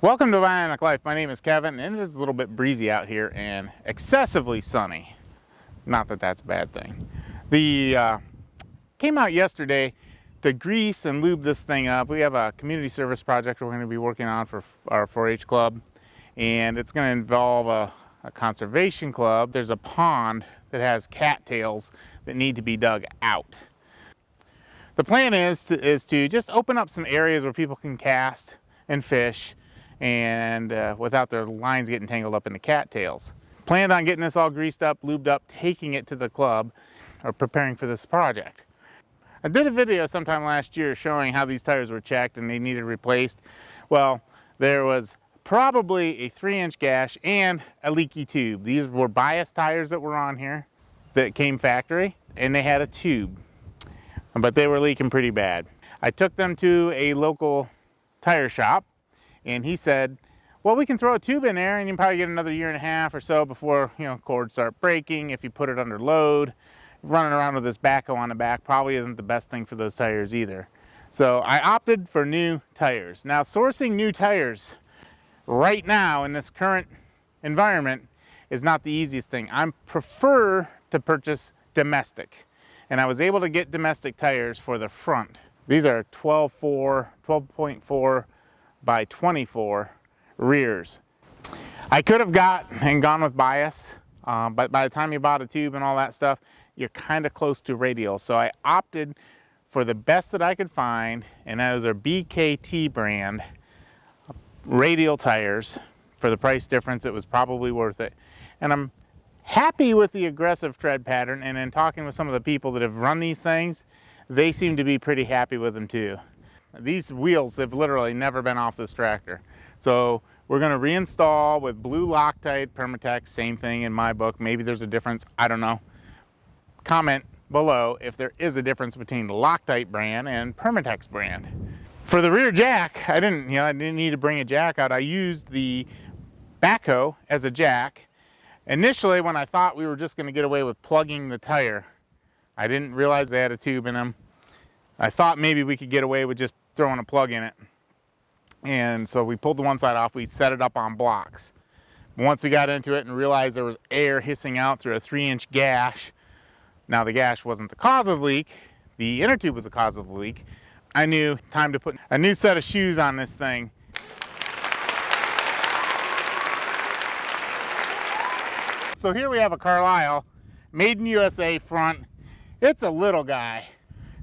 Welcome to Bionic Life. My name is Kevin, and it is a little bit breezy out here and excessively sunny. Not that that's a bad thing. Came out yesterday to grease and lube this thing up. We have a community service project we're going to be working on for our 4-H club, and it's going to involve a conservation club. There's a pond that has cattails that need to be dug out. The plan is to just open up some areas where people can cast and fish, and without their lines getting tangled up in the cattails. Planned on getting this all greased up, lubed up, taking it to the club, or preparing for this project. I did a video sometime last year showing how these tires were checked and they needed replaced. Well, there was probably a 3-inch gash and a leaky tube. These were bias tires that were on here that came factory, and they had a tube, but they were leaking pretty bad. I took them to a local tire shop, and he said, well, we can throw a tube in there and you can probably get another 1.5 years or so before, cords start breaking. If you put it under load, running around with this backhoe on the back probably isn't the best thing for those tires either. So I opted for new tires. Now, sourcing new tires right now in this current environment is not the easiest thing. I prefer to purchase domestic, and I was able to get domestic tires for the front. These are 12.4 by 24 rears. I could have gone with bias, but by the time you bought a tube and all that stuff, you're kind of close to radial. So I opted for the best that I could find, and that is our BKT brand radial tires. For the price difference, it was probably worth it. And I'm happy with the aggressive tread pattern, and in talking with some of the people that have run these things, they seem to be pretty happy with them too. These wheels have literally never been off this tractor. So we're going to reinstall with blue Loctite Permatex, same thing in my book. Maybe there's a difference, I don't know. Comment below if there is a difference between the Loctite brand and Permatex brand. For the rear jack, I didn't need to bring a jack out. I used the backhoe as a jack. Initially, when I thought we were just going to get away with plugging the tire, I didn't realize they had a tube in them. I thought maybe we could get away with just throwing a plug in it. And so we pulled the one side off, we set it up on blocks. Once we got into it and realized there was air hissing out through a 3-inch gash, now the gash wasn't the cause of the leak, the inner tube was the cause of the leak, I knew time to put a new set of shoes on this thing. So here we have a Carlisle, made in USA front. It's a little guy.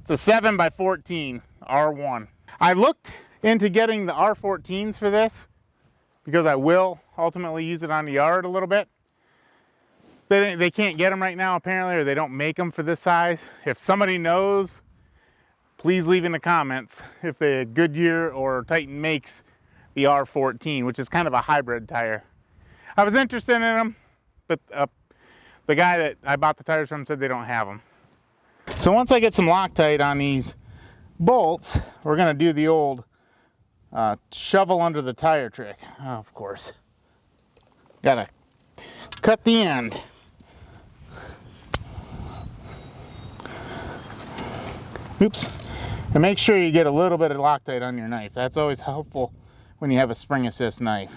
It's a 7 by 14 R1. I looked into getting the R14s for this because I will ultimately use it on the yard a little bit. They can't get them right now apparently, or they don't make them for this size. If somebody knows, please leave in the comments if the Goodyear or Titan makes the R14, which is kind of a hybrid tire. I was interested in them, but the guy that I bought the tires from said they don't have them. So once I get some Loctite on these bolts, we're going to do the old shovel under the tire trick. Oh, of course. Got to cut the end. Oops. And make sure you get a little bit of Loctite on your knife. That's always helpful when you have a spring assist knife.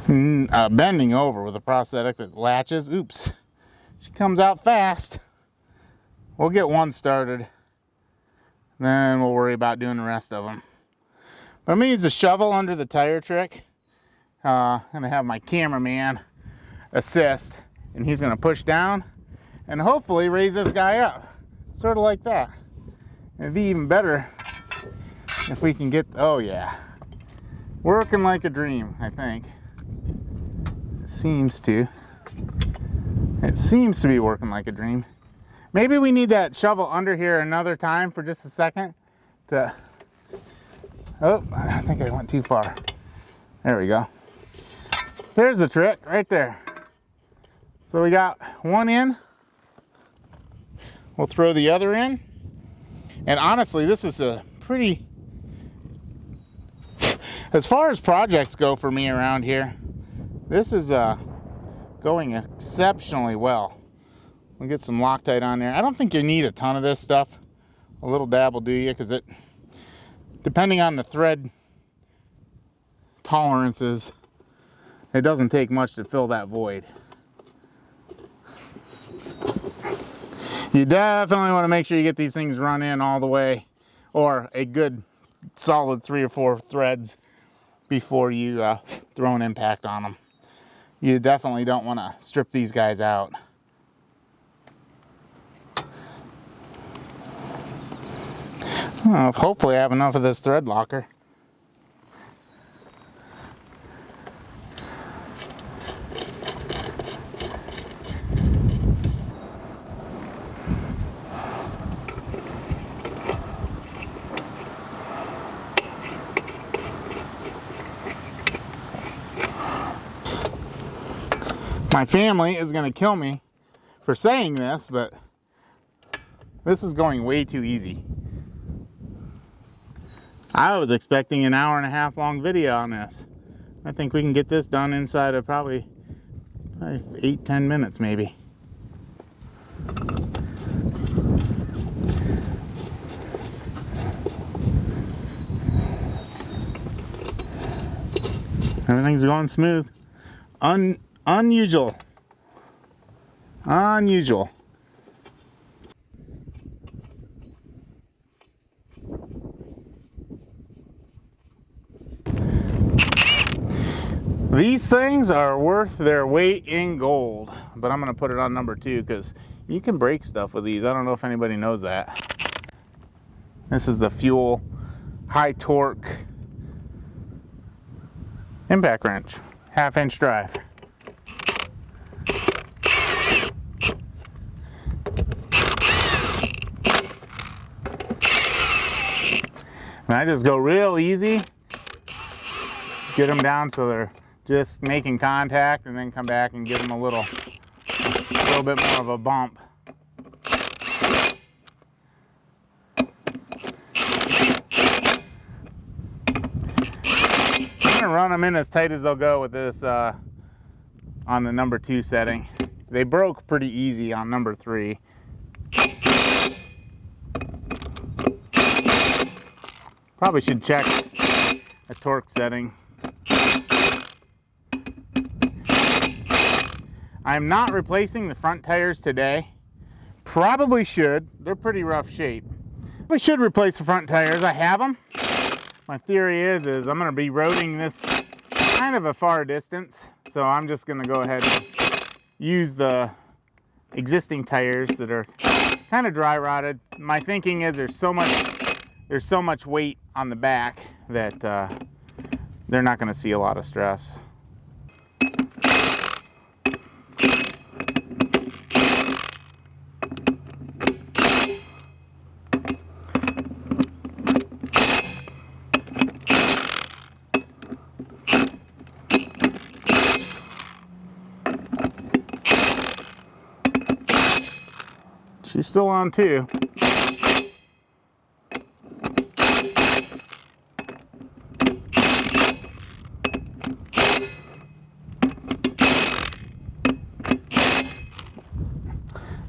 Bending over with a prosthetic that latches. Oops, she comes out fast. We'll get one started, then we'll worry about doing the rest of them. But I'm gonna use a shovel under the tire trick. I'm gonna have my cameraman assist, and he's gonna push down and hopefully raise this guy up, sort of like that. It'd be even better if we can get, oh yeah, working like a dream, I think. It seems to be working like a dream. Maybe we need that shovel under here another time for just a second to, oh, I think I went too far. There we go. There's the trick right there. So we got one in. We'll throw the other in. And honestly, this is a pretty, as far as projects go for me around here, this is going exceptionally well. We'll get some Loctite on there. I don't think you need a ton of this stuff. A little dab will do you, because it, depending on the thread tolerances, it doesn't take much to fill that void. You definitely want to make sure you get these things run in all the way, or a good solid 3 or 4 threads before you throw an impact on them. You definitely don't want to strip these guys out. Well, hopefully I have enough of this thread locker. My family is going to kill me for saying this, but this is going way too easy. I was expecting an 1.5 hour long video on this. I think we can get this done inside of probably 8-10 minutes maybe. Everything's going smooth. Unusual. Unusual. These things are worth their weight in gold, but I'm going to put it on number 2 because you can break stuff with these. I don't know if anybody knows that. This is the Fuel high torque impact wrench, 1/2 inch drive. And I just go real easy, get them down so they're just making contact, and then come back and give them a little bit more of a bump. I'm gonna run them in as tight as they'll go with this on the number 2 setting. They broke pretty easy on number 3. Probably should check a torque setting. I'm not replacing the front tires today. Probably should. They're pretty rough shape. I should replace the front tires. I have them. My theory is I'm going to be roading this kind of a far distance, so I'm just going to go ahead and use the existing tires that are kind of dry rotted. My thinking is there's so much weight on the back that they're not going to see a lot of stress. She's still on too.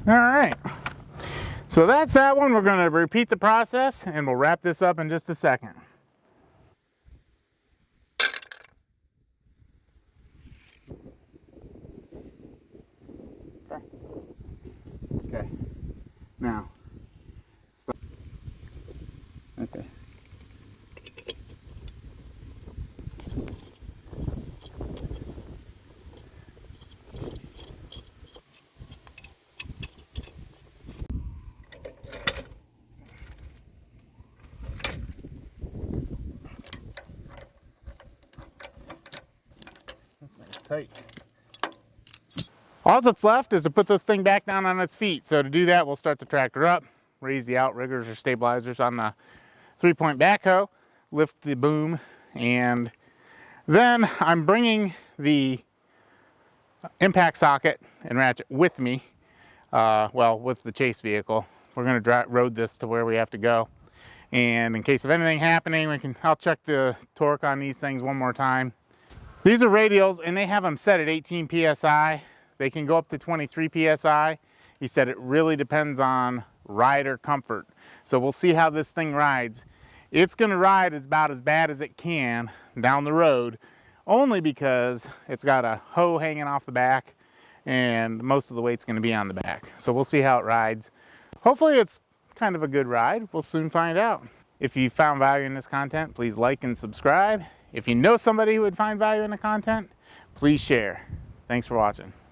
All right, so that's that one. We're going to repeat the process and we'll wrap this up in just a second. Okay. Now, stop. Okay. This thing's tight. All that's left is to put this thing back down on its feet. So to do that, we'll start the tractor up, raise the outriggers or stabilizers on the 3-point backhoe, lift the boom, and then I'm bringing the impact socket and ratchet with me, well, with the chase vehicle. We're going to road this to where we have to go. And in case of anything happening, I'll check the torque on these things one more time. These are radials, and they have them set at 18 PSI. They can go up to 23 PSI. He said it really depends on rider comfort. So we'll see how this thing rides. It's gonna ride about as bad as it can down the road, only because it's got a hoe hanging off the back and most of the weight's gonna be on the back. So we'll see how it rides. Hopefully it's kind of a good ride. We'll soon find out. If you found value in this content, please like and subscribe. If you know somebody who would find value in the content, please share. Thanks for watching.